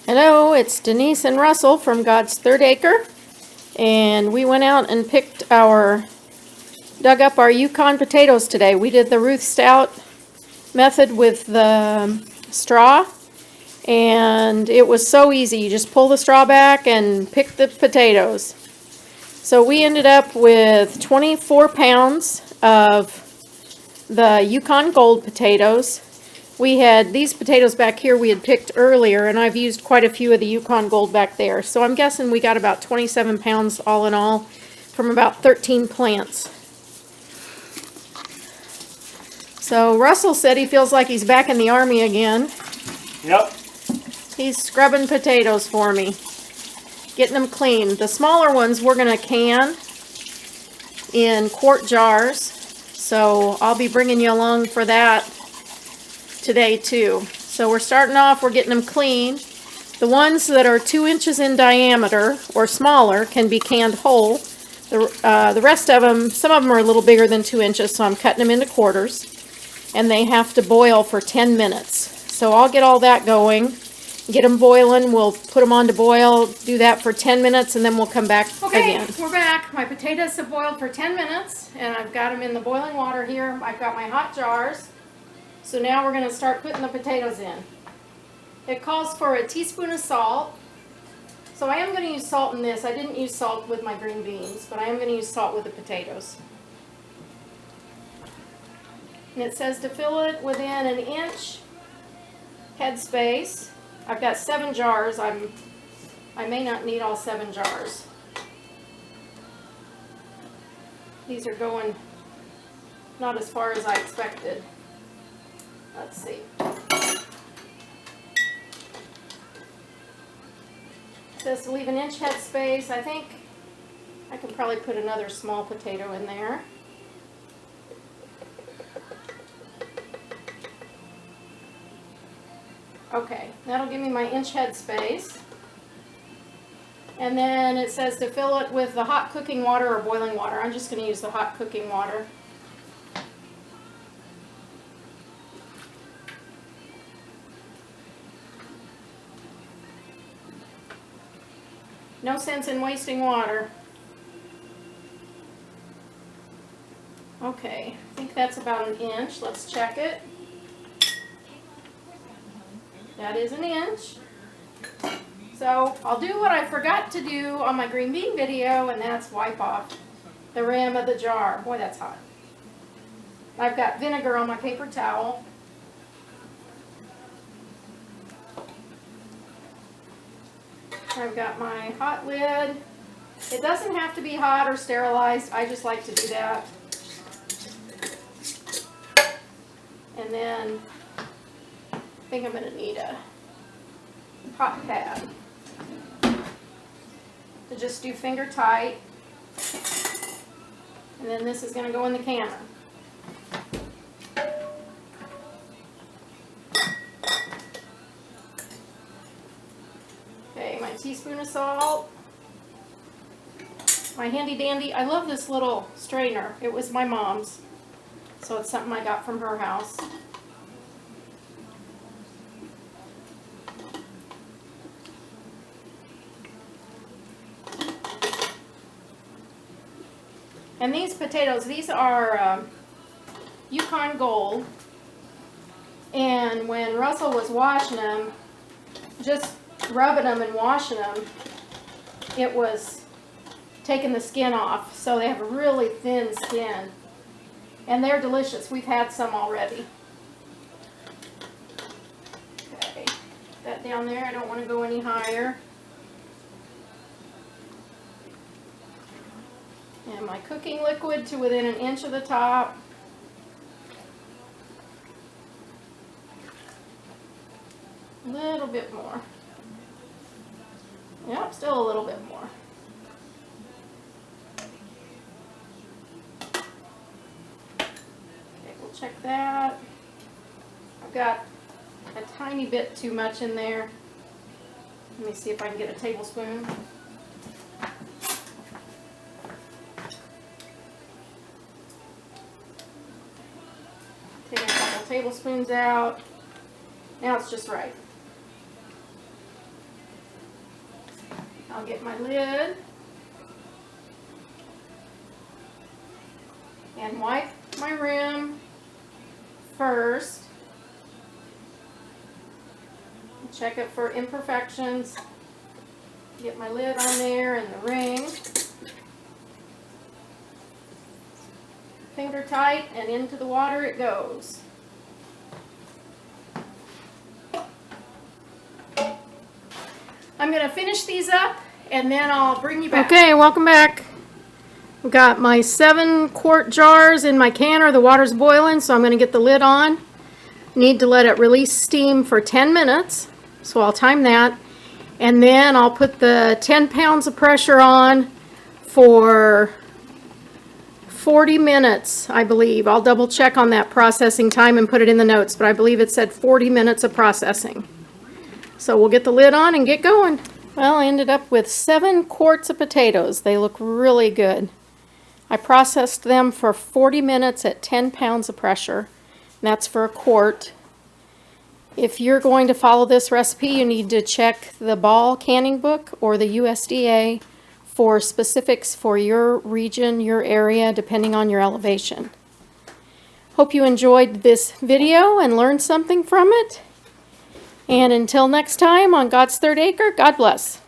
Hello, it's Denise and Russell from God's Third Acre, and we went out and dug up our Yukon potatoes today. We did the Ruth Stout method with the straw, and it was so easy. You just pull the straw back and pick the potatoes. So we ended up with 24 pounds of the Yukon Gold potatoes. We had these potatoes back here we had picked earlier, and I've used quite a few of the Yukon Gold back there. So I'm guessing we got about 27 pounds all in all from about 13 plants. So Russell said he feels like he's back in the Army again. Yep. He's scrubbing potatoes for me, getting them clean. The smaller ones we're going to can in quart jars, so I'll be bringing you along for that today too. So we're starting off, we're getting them clean. The ones that are 2 inches in diameter or smaller can be canned whole. The rest of them, some of them are a little bigger than 2 inches, so I'm cutting them into quarters. And they have to boil for 10 minutes. So I'll get all that going, get them boiling, we'll put them on to boil, do that for 10 minutes, and then we'll come back again. We're back. My potatoes have boiled for 10 minutes, and I've got them in the boiling water here. I've got my hot jars. So now we're going to start putting the potatoes in. It calls for a teaspoon of salt. So I am going to use salt in this. I didn't use salt with my green beans, but I am going to use salt with the potatoes. And it says to fill it within an inch head space. I've got 7 jars. I may not need all 7 jars. These are going not as far as I expected. Let's see. It says to leave an inch head space. I think I can probably put another small potato in there. Okay, that'll give me my inch head space. And then it says to fill it with the hot cooking water or boiling water. I'm just going to use the hot cooking water. No sense in wasting water. Okay, I think that's about an inch. Let's check it. That is an inch. So I'll do what I forgot to do on my green bean video, and that's wipe off the rim of the jar. Boy, that's hot. I've got vinegar on my paper towel. I've got my hot lid. It doesn't have to be hot or sterilized. I just like to do that. And then I think I'm going to need a hot pad to just do finger tight. And then this is going to go in the canner. Okay, my teaspoon of salt. My handy dandy, I love this little strainer. It was my mom's, so it's something I got from her house. And these potatoes, these are Yukon Gold. And when Russell was washing them, just rubbing them and washing them, it was taking the skin off. So they have a really thin skin. And they're delicious. We've had some already. Okay, that down there. I don't want to go any higher. And my cooking liquid to within an inch of the top. A little bit more. Yep, still a little bit more. Okay, we'll check that. I've got a tiny bit too much in there. Let me see if I can get a tablespoon. Take a couple tablespoons out. Now it's just right. I'll get my lid and wipe my rim first. Check it for imperfections. Get my lid on there and the ring. Finger tight, and into the water it goes. I'm going to finish these up and then I'll bring you back. Okay, welcome back. I've got my 7-quart jars in my canner. The water's boiling, so I'm going to get the lid on. Need to let it release steam for 10 minutes, so I'll time that. And then I'll put the 10 pounds of pressure on for 40 minutes, I believe. I'll double check on that processing time and put it in the notes, but I believe it said 40 minutes of processing. So we'll get the lid on and get going. Well, I ended up with 7 quarts of potatoes. They look really good. I processed them for 40 minutes at 10 pounds of pressure. And that's for a quart. If you're going to follow this recipe, you need to check the Ball canning book or the USDA for specifics for your region, your area, depending on your elevation. Hope you enjoyed this video and learned something from it. And until next time on God's Third Acre, God bless.